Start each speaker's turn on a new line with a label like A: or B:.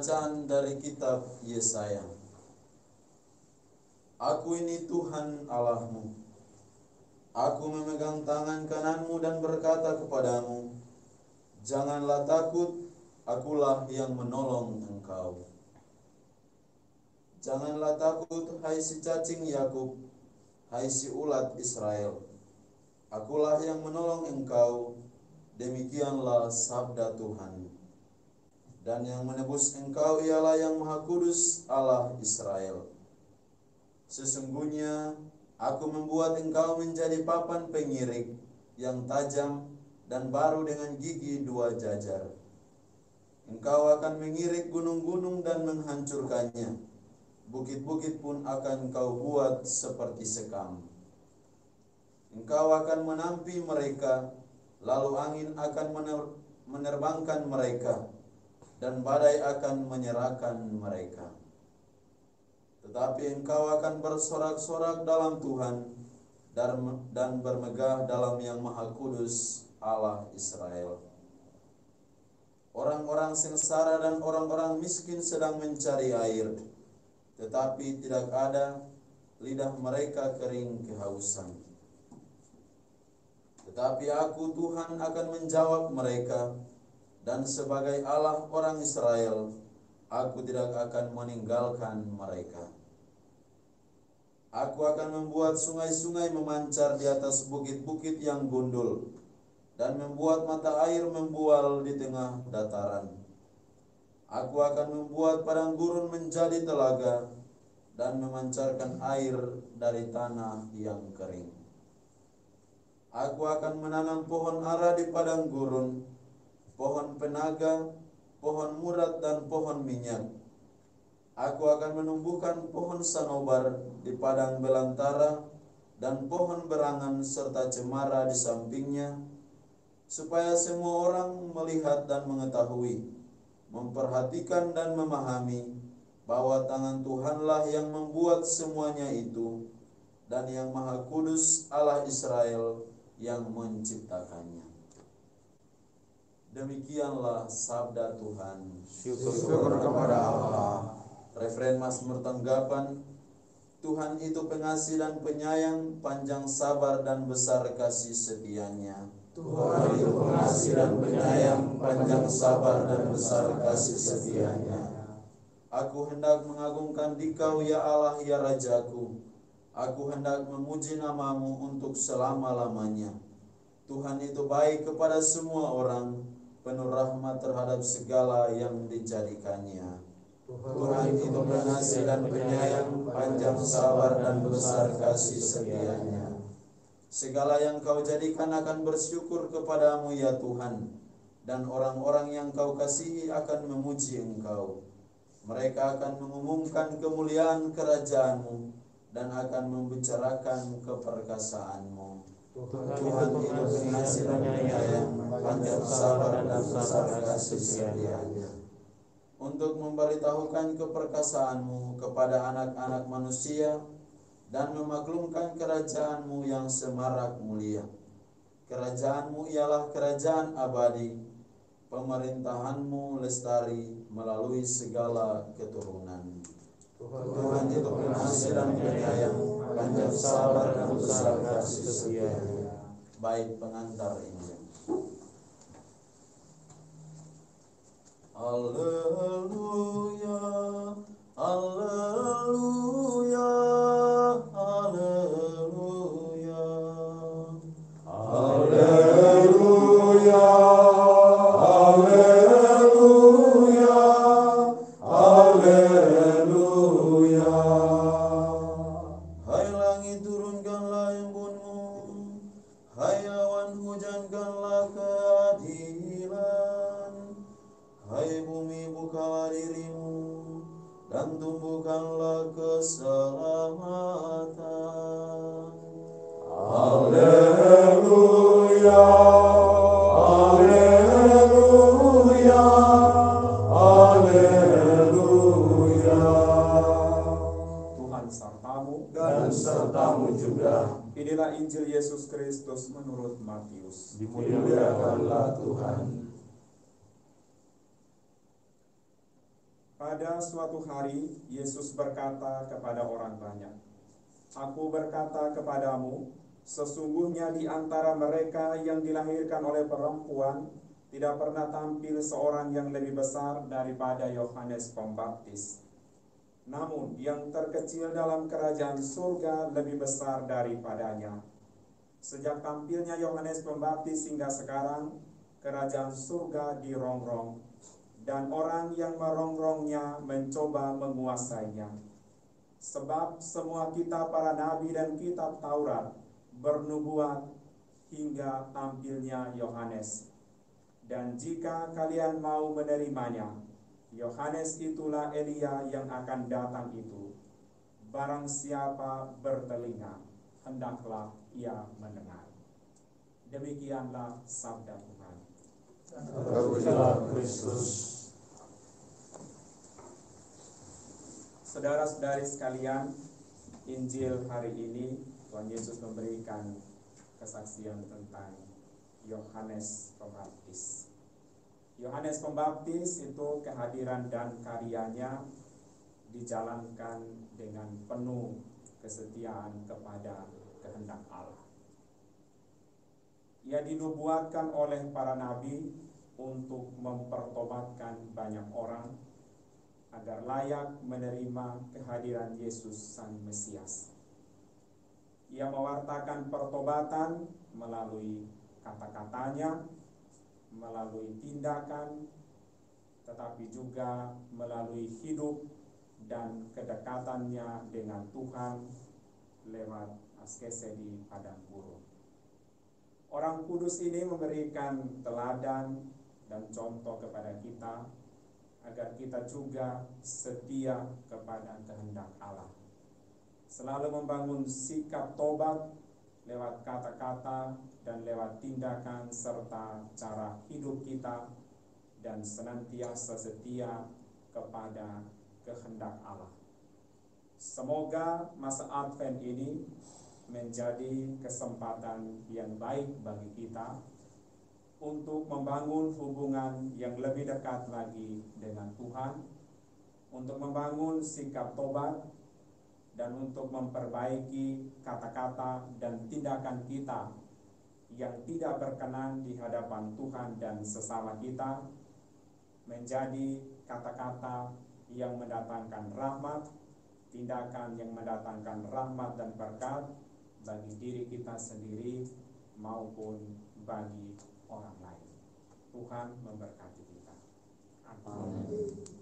A: Bacaan dari kitab Yesaya. Aku ini Tuhan Allahmu. Aku memegang tangan kananmu dan berkata kepadamu, janganlah takut, akulah yang menolong engkau. Janganlah takut, hai si cacing Yakub, hai si ulat Israel. Akulah yang menolong engkau, demikianlah sabda Tuhan. Dan yang menebus engkau ialah yang Maha Kudus Allah Israel. Sesungguhnya aku membuat engkau menjadi papan pengirik yang tajam dan baru dengan gigi 2 jajar. Engkau akan mengirik gunung-gunung dan menghancurkannya. Bukit-bukit pun akan engkau buat seperti sekam. Engkau akan menampi mereka, lalu angin akan menerbangkan mereka, dan badai akan menyerahkan mereka. Tetapi engkau akan bersorak-sorak dalam Tuhan dan bermegah dalam Yang Maha Kudus Allah Israel. Orang-orang sengsara dan orang-orang miskin sedang mencari air, tetapi tidak ada, lidah mereka kering kehausan. Tetapi aku Tuhan akan menjawab mereka, dan sebagai Allah orang Israel, aku tidak akan meninggalkan mereka. Aku akan membuat sungai-sungai memancar di atas bukit-bukit yang gundul, dan membuat mata air membual di tengah dataran. Aku akan membuat padang gurun menjadi telaga, dan memancarkan air dari tanah yang kering. Aku akan menanam pohon ara di padang gurun, pohon penaga, pohon murad dan pohon minyak. Aku akan menumbuhkan pohon sanobar di padang belantara dan pohon berangan serta cemara di sampingnya, supaya semua orang melihat dan mengetahui, memperhatikan dan memahami bahwa tangan Tuhanlah yang membuat semuanya itu, dan Yang Maha Kudus Allah Israel yang menciptakannya. Demikianlah sabda Tuhan.
B: Syukur kepada Allah.
A: Referen Mazmur tanggapan. Tuhan itu pengasih dan penyayang, panjang sabar dan besar kasih setianya.
B: Tuhan itu pengasih dan penyayang, panjang sabar dan besar kasih setianya.
A: Aku hendak mengagungkan Dikau ya Allah ya Rajaku. Aku hendak memuji namamu untuk selama-lamanya. Tuhan itu baik kepada semua orang, penuh rahmat terhadap segala yang dijadikannya. Tuhan itu pengasih dan penyayang, panjang sabar dan besar kasih setianya. Segala yang kau jadikan akan bersyukur kepadamu ya Tuhan, dan orang-orang yang kau kasihi akan memuji engkau. Mereka akan mengumumkan kemuliaan kerajaanmu dan akan membicarakan keperkasaanmu. Tuhan itu pengasih dan penyayang, panjang sabar dan besar kasih setianya. Untuk memberitahukan keperkasaanmu kepada anak-anak manusia dan memaklumkan kerajaanmu yang semarak mulia. Kerajaanmu ialah kerajaan abadi, pemerintahanmu lestari melalui segala keturunan. Tuhan itu pengasih dan penyayang, panjang sabar dan besar kasih setianya. Baik pengantar Injil. Haleluya, haleluya, haleluya,
B: Haleluya, haleluya, haleluya.
A: Hai langit turunkanlah embunmu, hai awan hujankanlah keadilan. Hai bumi bukalah dirimu, dan tumbuhkanlah keselamatan.
B: Haleluya, haleluya, haleluya.
C: Tuhan sertamu
B: Dan sertamu juga.
C: Inilah Injil Yesus Kristus menurut Matius.
B: Dimuliakanlah Tuhan.
C: Pada suatu hari, Yesus berkata kepada orang banyak, "Aku berkata kepadamu, sesungguhnya di antara mereka yang dilahirkan oleh perempuan, tidak pernah tampil seorang yang lebih besar daripada Yohanes Pembaptis. Namun yang terkecil dalam kerajaan surga lebih besar daripadanya. Sejak tampilnya Yohanes Pembaptis hingga sekarang, kerajaan surga dirongrong, dan orang yang merongrongnya mencoba menguasainya. Sebab semua kitab para nabi dan kitab Taurat bernubuat hingga tampilnya Yohanes. Dan jika kalian mau menerimanya, Yohanes itulah Elia yang akan datang itu. Barang siapa bertelinga, hendaklah ia mendengar." Demikianlah sabda Tuhan.
B: Terpujilah Kristus.
C: Saudara-saudari sekalian, Injil hari ini Tuhan Yesus memberikan kesaksian tentang Yohanes Pembaptis. Yohanes Pembaptis itu kehadiran dan karyanya dijalankan dengan penuh kesetiaan kepada kehendak Allah. Ia dinubuatkan oleh para nabi untuk mempertobatkan banyak orang agar layak menerima kehadiran Yesus Sang Mesias. Ia mewartakan pertobatan melalui kata-katanya, melalui tindakan, tetapi juga melalui hidup dan kedekatannya dengan Tuhan lewat askese di padang gurun. Orang kudus ini memberikan teladan dan contoh kepada kita agar kita juga setia kepada kehendak Allah. Selalu membangun sikap tobat lewat kata-kata dan lewat tindakan serta cara hidup kita, dan senantiasa setia kepada kehendak Allah. Semoga masa Advent ini menjadi kesempatan yang baik bagi kita untuk membangun hubungan yang lebih dekat lagi dengan Tuhan, untuk membangun sikap tobat, dan untuk memperbaiki kata-kata dan tindakan kita yang tidak berkenan di hadapan Tuhan dan sesama kita, menjadi kata-kata yang mendatangkan rahmat, tindakan yang mendatangkan rahmat dan berkat bagi diri kita sendiri maupun bagi orang lain. Tuhan memberkati kita. Amin.